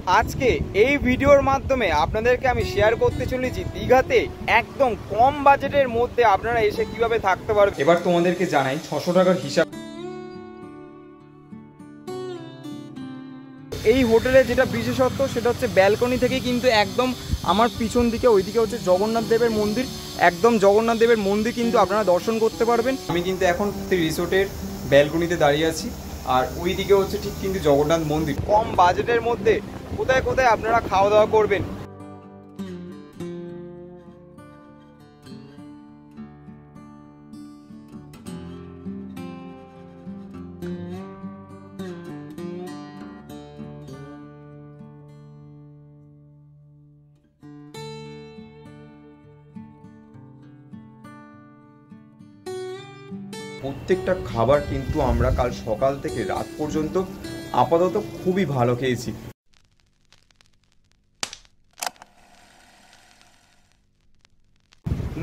আজকে এই ভিডিওর মাধ্যমে আপনাদেরকে আমি শেয়ার করতে চলেছি দীঘাতে একদম কম বাজেটের মধ্যে আপনারা এসে কিভাবে থাকতে পারবেন। এবার তোমাদেরকে জানাই 600 টাকার হিসাব। এই হোটেলের যেটা বিশেষত্ব সেটা হচ্ছে ব্যালকনি থেকে কিন্তু একদম আমার পিছন দিকে ওইদিকে হচ্ছে জগন্নাথ দেবের মন্দির, একদম জগন্নাথ দেবের মন্দির কিন্তু আপনারা দর্শন করতে পারবেন। আমি কিন্তু এখন রিসোর্টের ব্যালকনিতে দাঁড়িয়ে আছি, আর ওই দিকে হচ্ছে ঠিক কিন্তু জগন্নাথ মন্দির। কম বাজেটের মধ্যে কোথায় কোথায় আপনারা খাওয়া দাওয়া করবেন। প্রত্যেকটা খাবার কিন্তু আমরা কাল সকাল থেকে রাত পর্যন্ত আপাতত খুবই ভালো খেয়েছি।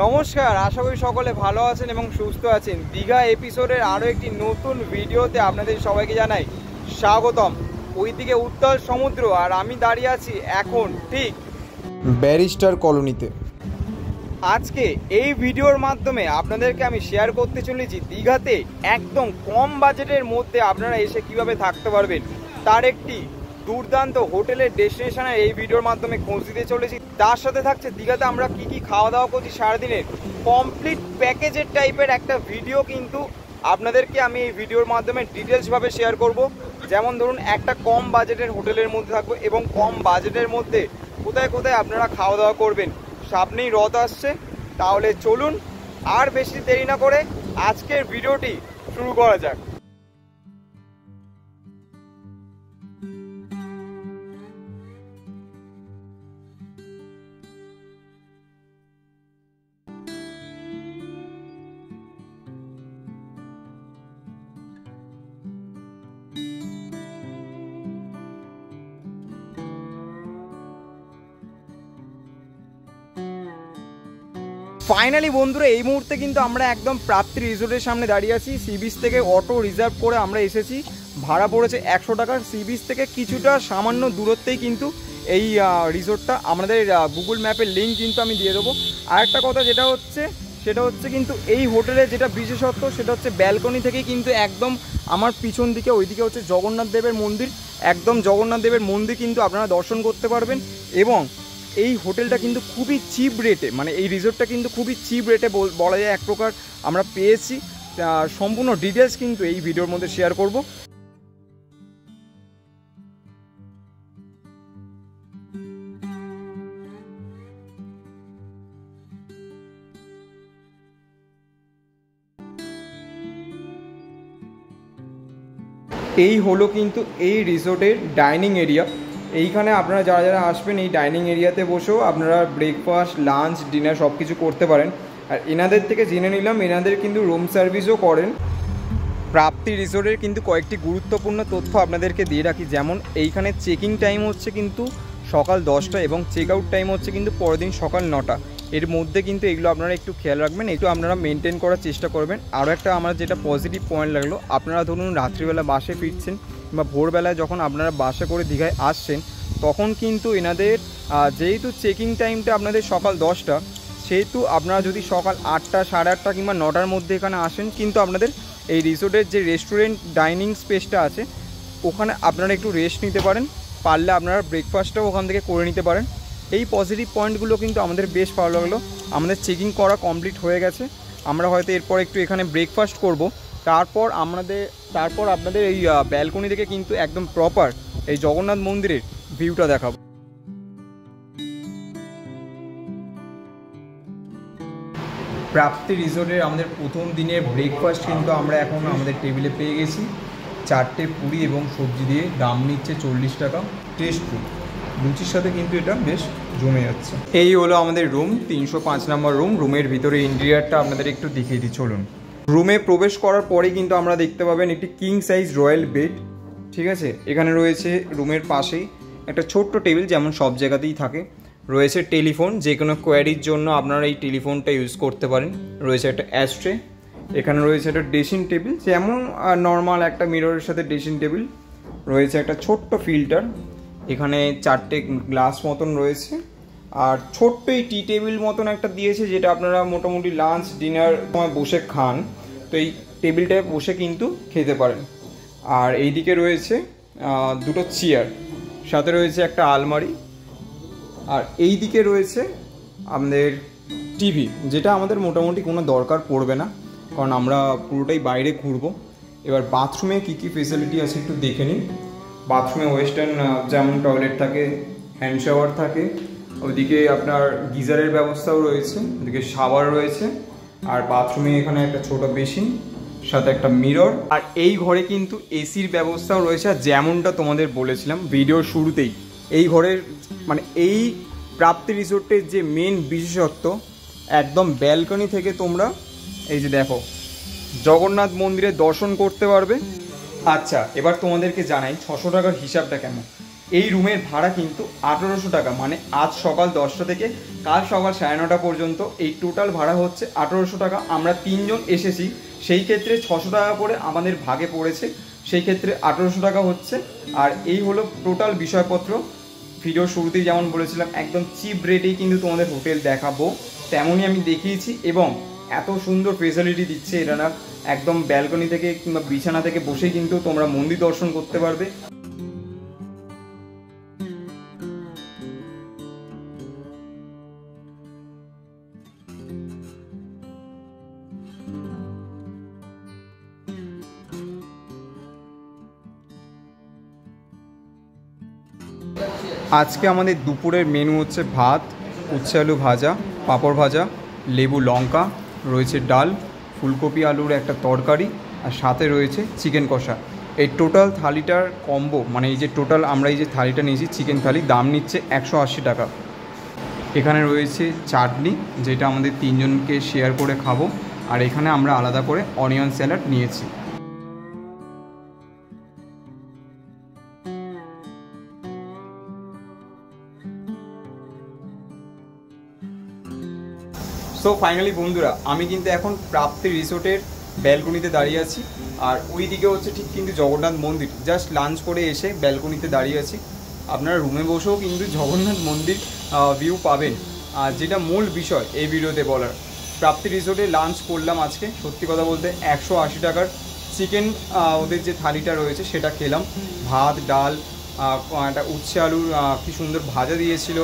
নমস্কার, আশা করি সকলে ভালো আছেন এবং সুস্থ আছেন। দীঘা এপিসোডের আরও একটি নতুন ভিডিওতে আপনাদের সবাইকে জানাই স্বাগতম। ওইদিকে উত্তাল সমুদ্র আর আমি দাঁড়িয়ে আছি এখন ঠিক ব্যারিস্টার কলোনিতে। আজকে এই ভিডিওর মাধ্যমে আপনাদেরকে আমি শেয়ার করতে চলেছি দীঘাতে একদম কম বাজেটের মধ্যে আপনারা এসে কিভাবে থাকতে পারবেন তার একটি দুর্দান্ত হোটেলের ডেস্টিনেশনের এই ভিডিওর মাধ্যমে খোঁজ দিতে চলেছি। তার সাথে থাকছে দীঘাতে আমরা কি কি খাওয়া দাওয়া করছি সারাদিনের কমপ্লিট প্যাকেজের টাইপের একটা ভিডিও কিন্তু আপনাদেরকে আমি এই ভিডিওর মাধ্যমে ডিটেলসভাবে শেয়ার করব। যেমন ধরুন একটা কম বাজেটের হোটেলের মধ্যে থাকবো এবং কম বাজেটের মধ্যে কোথায় কোথায় আপনারা খাওয়া দাওয়া করবেন। সামনেই রথ আসছে, তাহলে চলুন আর বেশি দেরি না করে আজকের ভিডিওটি শুরু করা যাক। ফাইনালি বন্ধুরা, এই মুহূর্তে কিন্তু আমরা একদম প্রাপ্তি রিসোর্টের সামনে দাঁড়িয়ে আছি। সি বিচ থেকে অটো রিজার্ভ করে আমরা এসেছি, ভাড়া পড়েছে 100 টাকা। সি বিচ থেকে কিছুটা সামান্য দূরত্বেই কিন্তু এই রিসোর্টটা। আমাদের গুগল ম্যাপের লিঙ্ক কিন্তু আমি দিয়ে দেবো। আর একটা কথা সেটা হচ্ছে কিন্তু এই হোটেলের যেটা বিশেষত্ব সেটা হচ্ছে ব্যালকনি থেকেই কিন্তু একদম আমার পিছন দিকে ওইদিকে হচ্ছে জগন্নাথ দেবের মন্দির, একদম জগন্নাথ দেবের মন্দির কিন্তু আপনারা দর্শন করতে পারবেন। এবং এই হোটেলটা কিন্তু খুবই চিপ রেটে, মানে এই রিসোর্টটা কিন্তু খুবই চিপ রেটে বলা যায় এক প্রকার আমরা পেয়েছি। সম্পূর্ণ ডিটেলস কিন্তু এই ভিডিওর মধ্যে শেয়ার করব। এই হলো কিন্তু এই রিসোর্টের ডাইনিং এরিয়া। এইখানে আপনারা যারা যারা আসবেন এই ডাইনিং এরিয়াতে বসেও আপনারা ব্রেকফাস্ট, লাঞ্চ, ডিনার সব কিছু করতে পারেন। আর এনাদের থেকে জেনে নিলাম এনাদের কিন্তু রুম সার্ভিসও করেন। প্রাপ্তি রিসোর্টের কিন্তু কয়েকটি গুরুত্বপূর্ণ তথ্য আপনাদেরকে দিয়ে রাখি। যেমন এইখানে চেকিং টাইম হচ্ছে কিন্তু সকাল 10টা এবং চেক আউট টাইম হচ্ছে কিন্তু পরের দিন সকাল 9টা। এর মধ্যে কিন্তু এগুলো আপনারা একটু খেয়াল রাখবেন, একটু আপনারা মেনটেন করার চেষ্টা করবেন। আরও একটা আমার যেটা পজিটিভ পয়েন্ট লাগলো, আপনারা ধরুন রাত্রিবেলা বাসে ফিরছেন বা ভোরবেলায় যখন আপনারা বাসে করে দীঘায় আসছেন তখন কিন্তু এনাদের যেহেতু চেকিং টাইমটা আপনাদের সকাল 10টা, সেহেতু আপনারা যদি সকাল 8টা, 8:30 কিংবা 9টার মধ্যে এখানে আসেন কিন্তু আপনাদের এই রিসোর্টের যে রেস্টুরেন্ট ডাইনিং স্পেসটা আছে ওখানে আপনারা একটু রেস্ট নিতে পারেন। পারলে আপনারা ব্রেকফাস্টটাও ওখান থেকে করে নিতে পারেন। এই পজিটিভ পয়েন্টগুলো কিন্তু আমাদের বেশ ভালো লাগলো। আমাদের চেকিং করা কমপ্লিট হয়ে গেছে, আমরা হয়তো এরপর একটু এখানে ব্রেকফাস্ট করব। তারপর আপনাদের এই ব্যালকনি থেকে কিন্তু একদম প্রপার এই জগন্নাথ মন্দিরের ভিউটা দেখাবো। প্রাপ্তি রিসোর্টের আমাদের প্রথম দিনের ব্রেকফাস্ট কিন্তু আমরা এখন আমাদের টেবিলে পেয়ে গেছি। 4টে পুরি এবং সবজি দিয়ে, দাম নিচ্ছে 40 টাকা। টেস্টফুল, লুচির সাথে কিন্তু এটা বেশ জমে যাচ্ছে। এই হলো আমাদের রুম, 305 নম্বর রুম। রুমের ভিতরে ইন্টেরিয়ারটা আপনাদের একটু দেখিয়ে দিই, চলুন। রুমে প্রবেশ করার পরেই কিন্তু আমরা দেখতে পাবেন একটি কিং সাইজ রয়্যাল বেড, ঠিক আছে। এখানে রয়েছে রুমের পাশেই একটা ছোট্ট টেবিল, যেমন সব জায়গাতেই থাকে। রয়েছে টেলিফোন, যে কোনো কোয়ারির জন্য আপনারা এই টেলিফোনটা ইউজ করতে পারেন। রয়েছে একটা অ্যাস্ট্রে, এখানে রয়েছে একটা ড্রেসিং টেবিল, যেমন নর্মাল একটা মিররের সাথে ড্রেসিং টেবিল। রয়েছে একটা ছোট্ট ফিল্টার, এখানে 4টে গ্লাস মতন রয়েছে, আর ছোট্ট এই টি টেবিল মতন একটা দিয়েছে, যেটা আপনারা মোটামুটি লাঞ্চ ডিনার সময় বসে খান, তো এই টেবিলটায় বসে কিন্তু খেতে পারেন। আর এইদিকে রয়েছে দুটো চেয়ার, সাথে রয়েছে একটা আলমারি, আর এই দিকে রয়েছে আমাদের টিভি, যেটা আমাদের মোটামুটি কোনো দরকার পড়বে না, কারণ আমরা পুরোটাই বাইরে ঘুরবো। এবার বাথরুমে কী কী ফেসিলিটি আছে একটু দেখে নিন। বাথরুমে ওয়েস্টার্ন যেমন টয়লেট থাকে, হ্যান্ড শাওয়ার থাকে, ওইদিকে আপনার গিজারের ব্যবস্থাও রয়েছে, ওইদিকে শাওয়ার রয়েছে, আর বাথরুমে এখানে একটা ছোট বেসিন, সাথে একটা মিরর। আর এই ঘরে কিন্তু এসির ব্যবস্থাও রয়েছে, আর যেমনটা তোমাদের বলেছিলাম ভিডিওর শুরুতেই, এই ঘরের মানে এই প্রাপ্তি রিসোর্টের যে মেন বিশেষত্ব, একদম ব্যালকনি থেকে তোমরা এই যে দেখো জগন্নাথ মন্দিরের দর্শন করতে পারবে। আচ্ছা, এবার তোমাদেরকে জানাই 600 টাকার হিসাবটা কেমন। এই রুমের ভাড়া কিন্তু 1800 টাকা, মানে আজ সকাল 10টা থেকে কাল সকাল 9:30 পর্যন্ত এই টোটাল ভাড়া হচ্ছে 1800 টাকা। আমরা 3 জন এসেছি, সেই ক্ষেত্রে 600 টাকা করে আমাদের ভাগে পড়েছে, সেই ক্ষেত্রে 1800 টাকা হচ্ছে। আর এই হলো টোটাল বিষয়পত্র। ভিডিও শুরুতেই যেমন বলেছিলাম, একদম চিপ রেটেই কিন্তু তোমাদের হোটেল দেখাবো, তেমনই আমি দেখিয়েছি, এবং এত সুন্দর ফেসিলিটি দিচ্ছে এরা, একদম ব্যালকনি থেকে কিংবা বিছানা থেকে বসেই কিন্তু তোমরা মন্দির দর্শন করতে পারবে। আজকে আমাদের দুপুরের মেনু হচ্ছে ভাত, উচ্ছে আলু ভাজা, পাঁপড় ভাজা, লেবু লঙ্কা, রয়েছে ডাল, ফুলকপি আলুর একটা তরকারি, আর সাথে রয়েছে চিকেন কষা। এই টোটাল থালিটার কম্বো, মানে এই যে টোটাল আমরা এই যে থালিটা নিয়েছি চিকেন থালি, দাম নিচ্ছে 180 টাকা। এখানে রয়েছে চাটনি, যেটা আমাদের 3 জনকে শেয়ার করে খাবো, আর এখানে আমরা আলাদা করে অনিয়ন স্যালাড নিয়েছি। সো ফাইনালি বন্ধুরা, আমি কিন্তু এখন প্রাপ্তি রিসোর্টের ব্যালকনিতে দাঁড়িয়ে আছি, আর ওই দিকে হচ্ছে ঠিক কিন্তু জগন্নাথ মন্দির। জাস্ট লাঞ্চ করে এসে ব্যালকনিতে দাঁড়িয়ে আছি। আপনারা রুমে বসেও কিন্তু জগন্নাথ মন্দির ভিউ পাবেন। আর যেটা মূল বিষয় এই ভিডিওতে বলার, প্রাপ্তি রিসোর্টে লাঞ্চ করলাম আজকে, সত্যি কথা বলতে 180 টাকার চিকেন ওদের যে থালিটা রয়েছে সেটা খেলাম। ভাত, ডাল, একটা উচ্ছে আলুর কি সুন্দর ভাজা দিয়েছিল,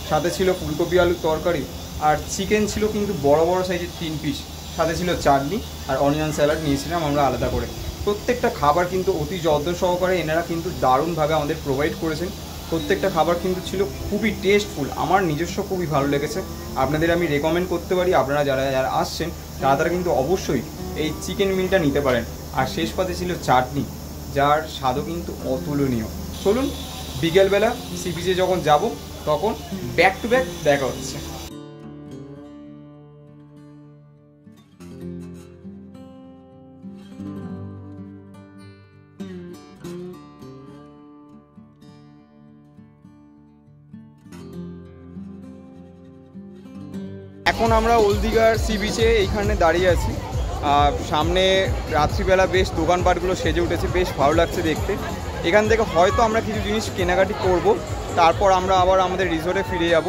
সাথে ছিল ফুলকপি আলুর তরকারি, আর চিকেন ছিল কিন্তু বড় বড় সাইজের 3 পিস, সাথে ছিল চাটনি আর অনিয়ন স্যালাড নিয়েছিলাম আমরা আলাদা করে। প্রত্যেকটা খাবার কিন্তু অতি যত্ন সহকারে এনারা কিন্তু দারুণভাবে আমাদের প্রোভাইড করেছেন। প্রত্যেকটা খাবার কিন্তু ছিল খুবই টেস্টফুল, আমার নিজস্ব খুবই ভালো লেগেছে। আপনাদের আমি রেকমেন্ড করতে পারি, আপনারা যারা যারা আসছেন তারা কিন্তু অবশ্যই এই চিকেন মিলটা নিতে পারেন। আর শেষ পাতে ছিল চাটনি, যার স্বাদও কিন্তু অতুলনীয়। চলুন বিকেলবেলা সি বিচে যখন যাব তখন ব্যাক টু ব্যাক দেখা হচ্ছে। এখন আমরা ওল্ড দীঘার সি বিচে এইখানে দাঁড়িয়ে আছি। সামনে রাত্রিবেলা বেশ দোকানপাটগুলো সেজে উঠেছে, বেশ ভালো লাগছে দেখতে। এখান থেকে হয়তো আমরা কিছু জিনিস কেনাকাটি করব, তারপর আমরা আবার আমাদের রিসোর্টে ফিরে যাব।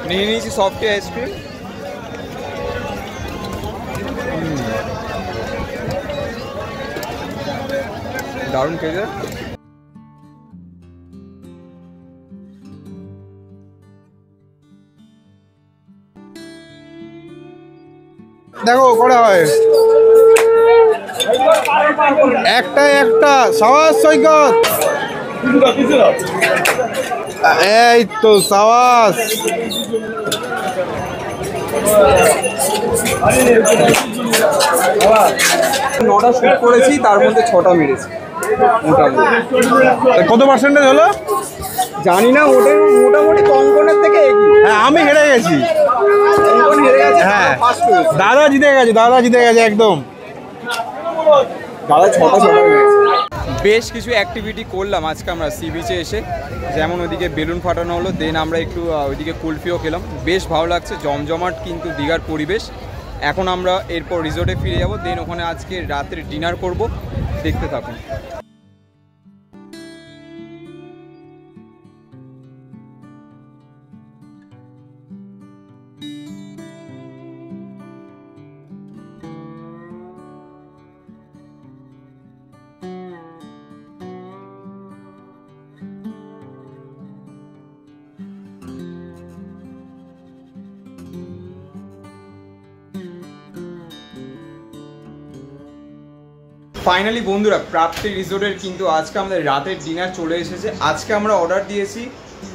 নিয়ে নিয়েছি সফট আইসক্রিম, দারুণ খেতে। দেখো করা হয় একটা একটা সাবাস সৈকত, এই তো সাবাস। 9টা শুট করেছি, তার মধ্যে 6টা মেরেছি মোটামুটি। কত পার্সেন্টেজ হলো জানি না, ওটাই মোটামুটি কঙ্কনের থেকে এগিয়ে। হ্যাঁ আমি হেরে গেছি। কঙ্কন হেরে গেছে, হ্যাঁ ফার্স্ট হয়েছে। দাদা জিতে গেছে একদম। দাদা 6টা মেরেছে। বেশ কিছু অ্যাক্টিভিটি করলাম আজকে আমরা সি বিচে এসে, যেমন ওইদিকে বেলুন ফাটানো হলো, দেন আমরা একটু ওইদিকে কুলফিও খেলাম। বেশ ভালো লাগছে, জমজমাট কিন্তু দীঘার পরিবেশ। এখন আমরা এরপর রিসোর্টে ফিরে যাব, দেন ওখানে আজকে রাতের ডিনার করব। দেখতে থাকুন। ফাইনালি বন্ধুরা, প্রাপ্তি রিসোর্টের কিন্তু আজকে আমাদের রাতের ডিনার চলে এসেছে। আজকে আমরা অর্ডার দিয়েছি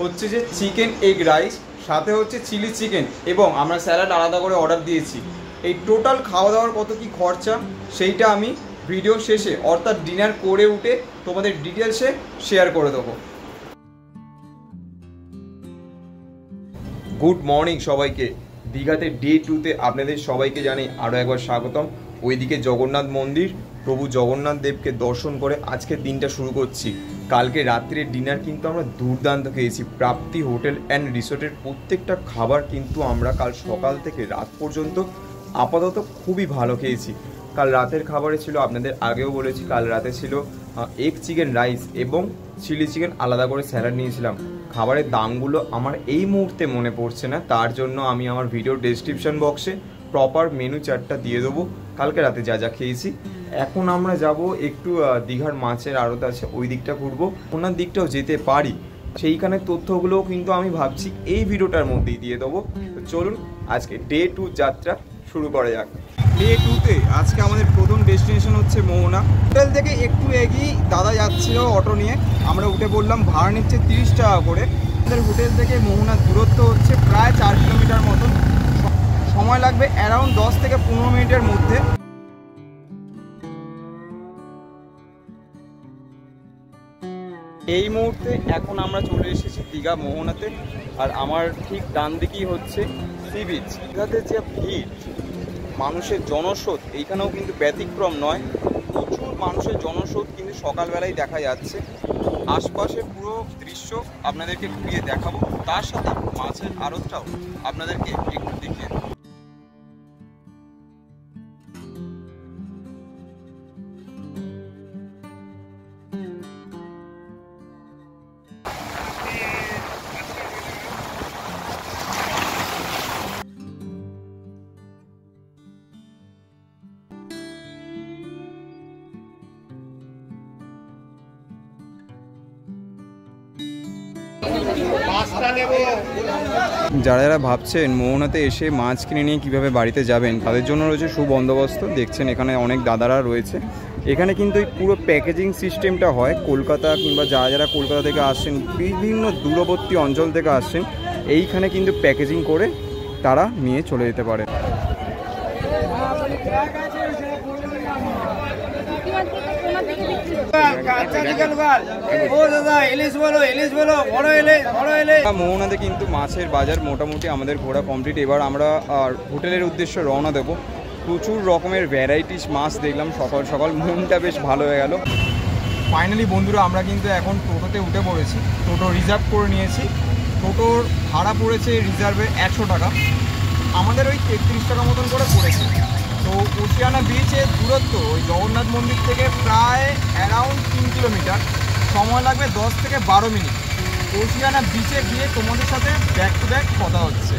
হচ্ছে যে চিকেন এগ রাইস, সাথে হচ্ছে চিলি চিকেন, এবং আমরা স্যালাড আলাদা করে অর্ডার দিয়েছি। এই টোটাল খাওয়া দাওয়ার কত কি খরচা সেইটা আমি ভিডিও শেষে অর্থাৎ ডিনার করে উঠে তোমাদের ডিটেলসে শেয়ার করে দেবো। গুড মর্নিং সবাইকে। দীঘাতে ডে 2তে আপনাদের সবাইকে জানাই আরও একবার স্বাগতম। ওইদিকে জগন্নাথ মন্দির, প্রভু জগন্নাথ দেবকে দর্শন করে আজকের দিনটা শুরু করছি। কালকে রাত্রির ডিনার কিন্তু আমরা দুর্দান্ত খেয়েছি। প্রাপ্তি হোটেল অ্যান্ড রিসোর্টের প্রত্যেকটা খাবার কিন্তু আমরা কাল সকাল থেকে রাত পর্যন্ত আপাতত খুবই ভালো খেয়েছি। কাল রাতের খাবারে ছিল, আপনাদের আগেও বলেছি, কাল রাতে ছিল এগ চিকেন রাইস এবং চিলি চিকেন, আলাদা করে স্যালাড নিয়েছিলাম। খাবারের দামগুলো আমার এই মুহূর্তে মনে পড়ছে না, তার জন্য আমি আমার ভিডিও ডেসক্রিপশন বক্সে প্রপার মেনু চার্টটা দিয়ে দেবো কালকে রাতে যা যা খেয়েছি। এখন আমরা যাব একটু দীঘার মাছের আড়ত আছে, ওই দিকটা ঘুরবো, ওনার দিকটাও যেতে পারি। সেইখানে তথ্যগুলোও কিন্তু আমি ভাবছি এই ভিডিওটার মধ্যেই দিয়ে দেবো। তো চলুন আজকে ডে 2 যাত্রা শুরু করা যাক। ডে 2তে আজকে আমাদের প্রথম ডেস্টিনেশন হচ্ছে মোহনা। হোটেল থেকে একটু এগিয়ে দাদা যাচ্ছিল অটো নিয়ে, আমরা উঠে পড়লাম। ভাড়া নিচ্ছে 30 টাকা করে। আমাদের হোটেল থেকে মোহনার দূরত্ব হচ্ছে প্রায় 4 কিলোমিটার মতন। সময় লাগবে অ্যারাউন্ড 10 থেকে 15 মিনিটের মধ্যে। এই মুহূর্তে এখন আমরা চলে এসেছি দীঘা মোহনাতে, আর আমার ঠিক ডান দিকেই হচ্ছে সি বিচ। দীঘাতে যে ভিড়, মানুষের জনস্রোত এইখানেও কিন্তু ব্যতিক্রম নয়। প্রচুর মানুষের জনস্রোত কিন্তু সকালবেলায় দেখা যাচ্ছে। আশপাশে পুরো দৃশ্য আপনাদেরকে ঘুরিয়ে দেখাবো, তার সাথে মাছের আড়তটাও আপনাদেরকে একটু দেখিয়ে দেবো। যারা যারা ভাবছেন মোহনাতে এসে মাছ কিনে নিয়ে কীভাবে বাড়িতে যাবেন, তাদের জন্য রয়েছে সুবন্দোবস্ত। দেখছেন এখানে অনেক দাদারা রয়েছে। এখানে কিন্তু এই পুরো প্যাকেজিং সিস্টেমটা হয় কলকাতা, কিংবা যারা যারা কলকাতা থেকে আসছেন, বিভিন্ন দূরবর্তী অঞ্চল থেকে আসছেন, এইখানে কিন্তু প্যাকেজিং করে তারা নিয়ে চলে যেতে পারে। মোহনাতে কিন্তু মাছের বাজার মোটামুটি আমাদের ঘোরা কমপ্লিট। এবার আমরা হোটেলের উদ্দেশ্যে রওনা দেবো। প্রচুর রকমের ভ্যারাইটিস মাছ দেখলাম সকাল সকাল, মনটা বেশ ভালো হয়ে গেল। ফাইনালি বন্ধুরা, আমরা কিন্তু এখন টোটোতে উঠে পড়েছি। টোটো রিজার্ভ করে নিয়েছি। টোটোর ভাড়া পড়েছে রিজার্ভে 100 টাকা, আমাদের ওই 33 টাকা মতন করে পড়েছে। তো ওশিয়ানা বিচের দূরত্ব ওই জগন্নাথ মন্দির থেকে প্রায় অ্যারাউন্ড 3 কিলোমিটার। সময় লাগবে 10 থেকে 12 মিনিট। ওশিয়ানা বিচে গিয়ে তোমাদের সাথে ব্যাক টু ব্যাক কথা হচ্ছে।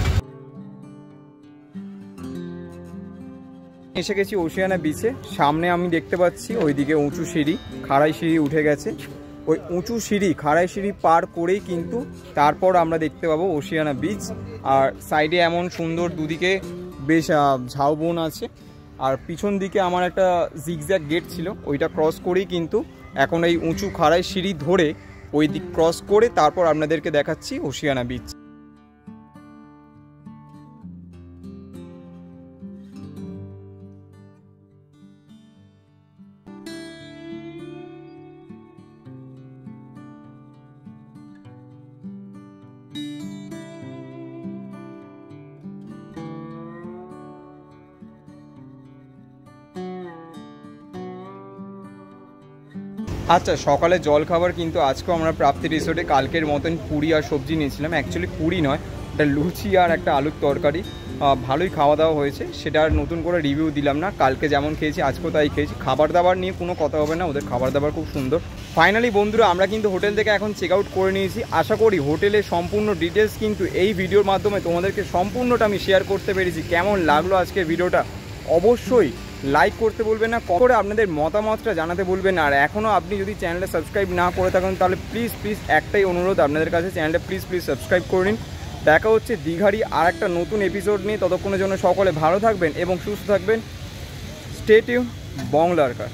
এসে গেছি ওশিয়ানা বিচে। সামনে আমি দেখতে পাচ্ছি ওইদিকে উঁচু সিঁড়ি, খাড়াই সিঁড়ি উঠে গেছে। ওই উঁচু সিঁড়ি, খাড়াই সিঁড়ি পার করেই কিন্তু তারপর আমরা দেখতে পাবো ওশিয়ানা বিচ। আর সাইডে এমন সুন্দর দুদিকে বেশ ঝাউবন আছে। আর পিছন দিকে আমার একটা জিগজ্যাগ গেট ছিল, ওইটা ক্রস করেই কিন্তু এখন এই উঁচু খাড়াই সিঁড়ি ধরে ওই দিক ক্রস করে তারপর আপনাদেরকে দেখাচ্ছি ওশিয়ানা বিচ। আচ্ছা, সকালে জলখাবার কিন্তু আজকেও আমরা প্রাপ্তি রিসোর্টে কালকের মতন পুরি আর সবজি নিয়েছিলাম। অ্যাকচুয়ালি পুরি নয়, একটা লুচি আর একটা আলুর তরকারি। ভালোই খাওয়া দাওয়া হয়েছে, সেটা আর নতুন করে রিভিউ দিলাম না। কালকে যেমন খেয়েছি আজকেও তাই খেয়েছি। খাবার দাবার নিয়ে কোনো কথা হবে না, ওদের খাবার দাবার খুব সুন্দর। ফাইনালি বন্ধুরা, আমরা কিন্তু হোটেল থেকে এখন চেক আউট করে নিয়েছি। আশা করি হোটেলের সম্পূর্ণ ডিটেলস কিন্তু এই ভিডিওর মাধ্যমে তোমাদেরকে সম্পূর্ণটা আমি শেয়ার করতে পেরেছি। কেমন লাগলো আজকের ভিডিওটা অবশ্যই লাইক করতে বলবেন না, করে আপনাদের মতামতটা জানাতে বলবেন। আর এখনও আপনি যদি চ্যানেলটা সাবস্ক্রাইব না করে থাকেন তাহলে প্লিজ একটাই অনুরোধ আপনাদের কাছে, চ্যানেলটা প্লিজ সাবস্ক্রাইব করে নিন। দেখা হচ্ছে দীঘারই আর একটা নতুন এপিসোড নিয়ে। ততক্ষণের জন্য সকলে ভালো থাকবেন এবং সুস্থ থাকবেন। স্টে টিউন বাংলার কার।